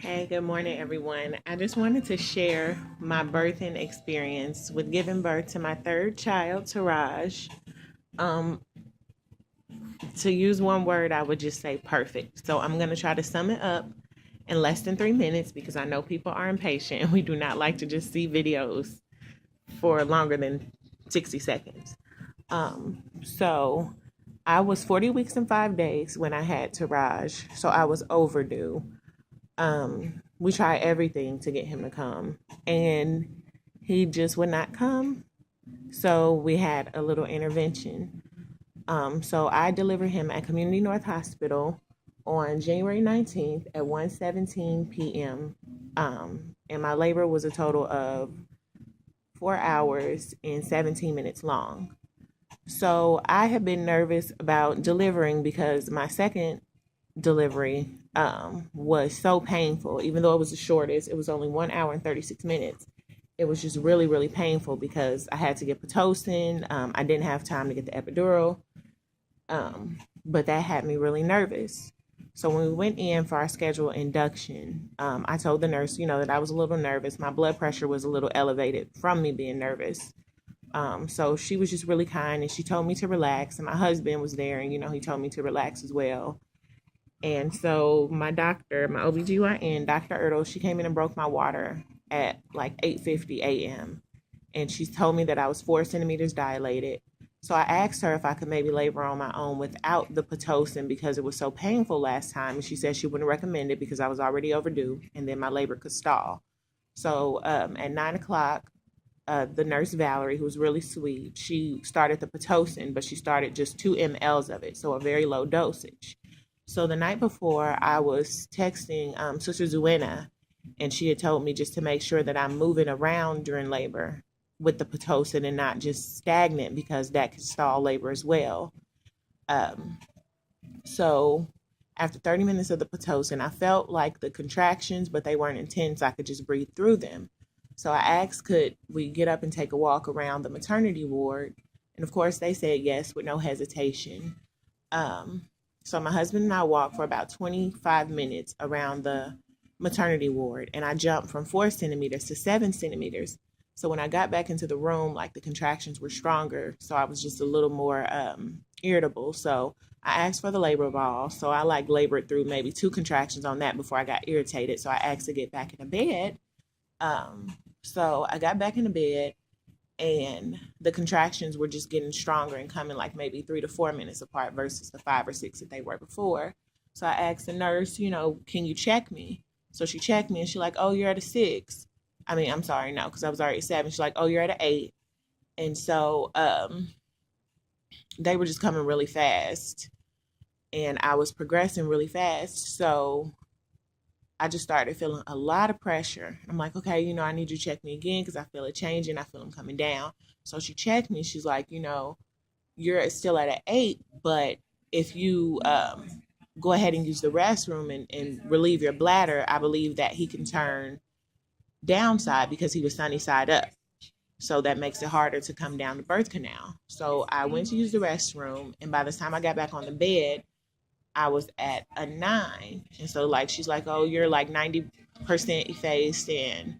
Hey, good morning, everyone. I just wanted to share my birthing experience with giving birth to my third child, Taraj. Um, to use one word, I would just say perfect. So I'm going to try to sum it up in less than 3 minutes because I know people are impatient and we do not like to just see videos for longer than 60 seconds. So I was 40 weeks and 5 days when I had Taraj, so I was overdue. We tried everything to get him to come, and he just would not come. So we had a little intervention. So I delivered him at Community North Hospital on January 19th at 1:17 p.m. And my labor was a total of 4 hours and 17 minutes long. So I have been nervous about delivering because my second delivery was so painful. Even though it was the shortest, it was only 1 hour and 36 minutes. It was just really, really painful because I had to get Pitocin. I didn't have time to get the epidural, but that had me really nervous. So when we went in for our scheduled induction, I told the nurse, that I was a little nervous. My blood pressure was a little elevated from me being nervous. So she was just really kind and she told me to relax. And my husband was there and, he told me to relax as well. And so my doctor, my OBGYN, Dr. Ertl, she came in and broke my water at like 8:50 a.m. And she told me that I was 4 centimeters dilated. So I asked her if I could maybe labor on my own without the Pitocin because it was so painful last time. And she said she wouldn't recommend it because I was already overdue and then my labor could stall. So at 9 o'clock, the nurse Valerie, who was really sweet, she started the Pitocin, but she started just 2 mLs of it, so a very low dosage. So the night before, I was texting Sister Zuena, and she had told me just to make sure that I'm moving around during labor with the Pitocin and not just stagnant because that can stall labor as well. Um, so after 30 minutes of the Pitocin, I felt like the contractions, but they weren't intense. I could just breathe through them. So I asked, could we get up and take a walk around the maternity ward? And of course, they said yes with no hesitation. Um, so my husband and I walked for about 25 minutes around the maternity ward, and I jumped from 4 centimeters to 7 centimeters. So when I got back into the room, like the contractions were stronger, so I was just a little more irritable. So I asked for the labor ball. So I like labored through maybe two contractions on that before I got irritated. So I asked to get back in the bed. So I got back in the bed and the contractions were just getting stronger and coming like maybe 3 to 4 minutes apart versus the 5 or 6 that they were before. So I asked the nurse, can you check me? So she checked me and she's like, oh, you're at a 6. I mean, I'm sorry, no, because I was already 7. She's like, oh, you're at an 8. And so they were just coming really fast and I was progressing really fast. So I just started feeling a lot of pressure. I'm like, okay, I need you to check me again because I feel it changing. I feel them coming down. So she checked me. She's like, you're still at an 8, but if you go ahead and use the restroom and relieve your bladder, I believe that he can turn downside because he was sunny side up. So that makes it harder to come down the birth canal. So I went to use the restroom, and by the time I got back on the bed, I was at a 9. And so like she's like, oh, you're like 90% effaced, and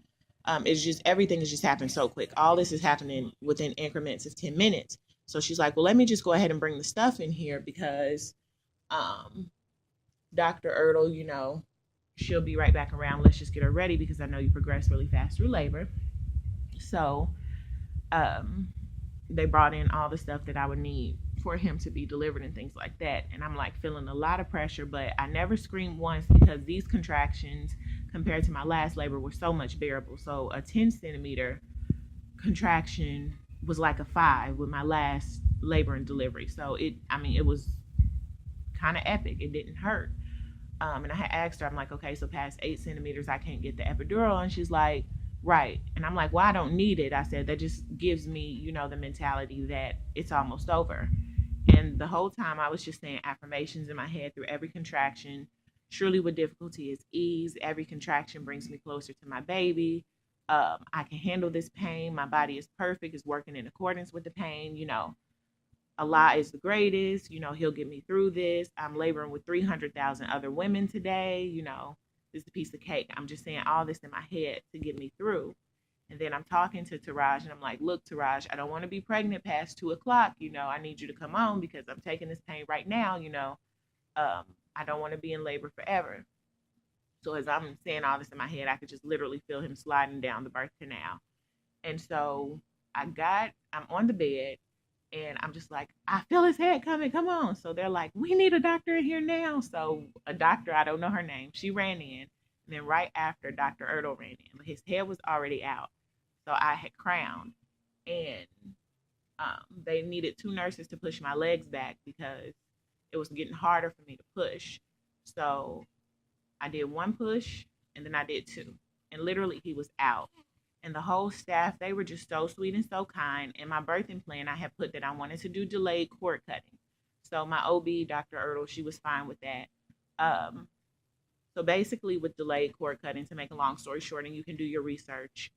it's just everything is just happening so quick. All this is happening within increments of 10 minutes. So she's like, well, let me just go ahead and bring the stuff in here because um, Dr. Ertl, she'll be right back around. Let's just get her ready because I know you progress really fast through labor. So um, they brought in all the stuff that I would need for him to be delivered and things like that. And I'm like feeling a lot of pressure, but I never screamed once because these contractions compared to my last labor were so much bearable. So a 10 centimeter contraction was like a 5 with my last labor and delivery. So it was kind of epic. It didn't hurt. And I had asked her, I'm like, okay, so past 8 centimeters, I can't get the epidural. And she's like, right. And I'm like, well, I don't need it. I said, that just gives me, the mentality that it's almost over. And the whole time I was just saying affirmations in my head through every contraction. Surely with difficulty is ease. Every contraction brings me closer to my baby. I can handle this pain. My body is perfect, is working in accordance with the pain. Allah is the greatest. He'll get me through this. I'm laboring with 300,000 other women today. This is a piece of cake. I'm just saying all this in my head to get me through. And then I'm talking to Taraj and I'm like, look, Taraj, I don't want to be pregnant past 2 o'clock. I need you to come on because I'm taking this pain right now. I don't want to be in labor forever. So as I'm saying all this in my head, I could just literally feel him sliding down the birth canal. And so I'm on the bed and I'm just like, I feel his head coming, come on. So they're like, we need a doctor in here now. So a doctor, I don't know her name, she ran in. And then right after, Dr. Ertl ran in, but his head was already out. So I had crowned and they needed 2 nurses to push my legs back because it was getting harder for me to push. So I did 1 push and then I did 2. And literally he was out. And the whole staff, they were just so sweet and so kind. In my birthing plan, I had put that I wanted to do delayed cord cutting. So my OB, Dr. Ertl, she was fine with that. So basically with delayed cord cutting, to make a long story short, and you can do your research,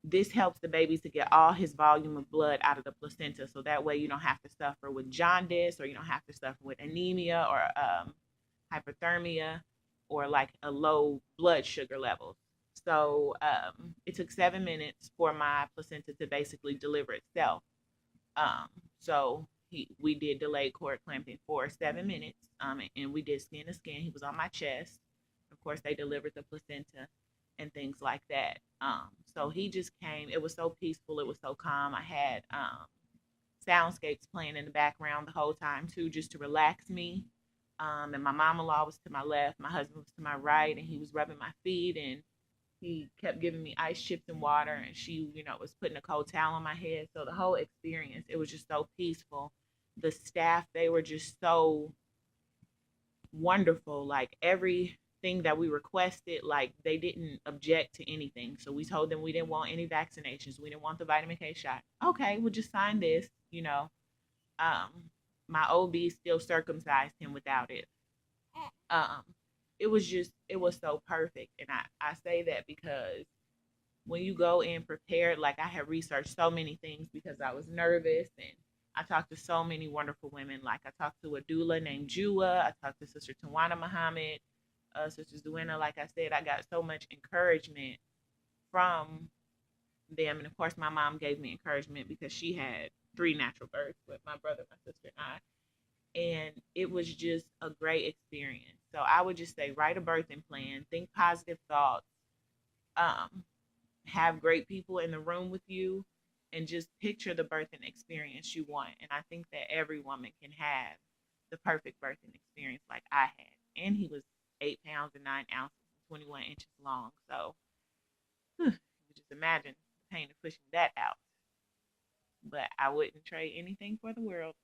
this helps the baby to get all his volume of blood out of the placenta. So that way you don't have to suffer with jaundice or you don't have to suffer with anemia or hyperthermia or like a low blood sugar level. So it took 7 minutes for my placenta to basically deliver itself. So we did delayed cord clamping for 7 minutes, and we did skin to skin. He was on my chest. Of course, they delivered the placenta and things like that. So he just came. It was so peaceful. It was so calm. I had soundscapes playing in the background the whole time too, just to relax me. And my mom-in-law was to my left, my husband was to my right, and he was rubbing my feet and he kept giving me ice chips and water, and she, was putting a cold towel on my head. So the whole experience, it was just so peaceful. The staff, they were just so wonderful. Like everything that we requested, like they didn't object to anything. So we told them we didn't want any vaccinations. We didn't want the vitamin K shot. Okay, we'll just sign this. My OB still circumcised him without it. Um, it was so perfect. And I say that because when you go in prepared, like I had researched so many things because I was nervous and I talked to so many wonderful women. Like I talked to a doula named Jua. I talked to Sister Tawana Muhammad, Sister Zuena. Like I said, I got so much encouragement from them. And of course, my mom gave me encouragement because she had 3 natural births with my brother, my sister, and I. And it was just a great experience. So I would just say, write a birthing plan, think positive thoughts, um, have great people in the room with you, and just picture the birthing experience you want. And I think that every woman can have the perfect birthing experience like I had. And he was 8 pounds and 9 ounces, 21 inches long. So you just imagine the pain of pushing that out. But I wouldn't trade anything for the world.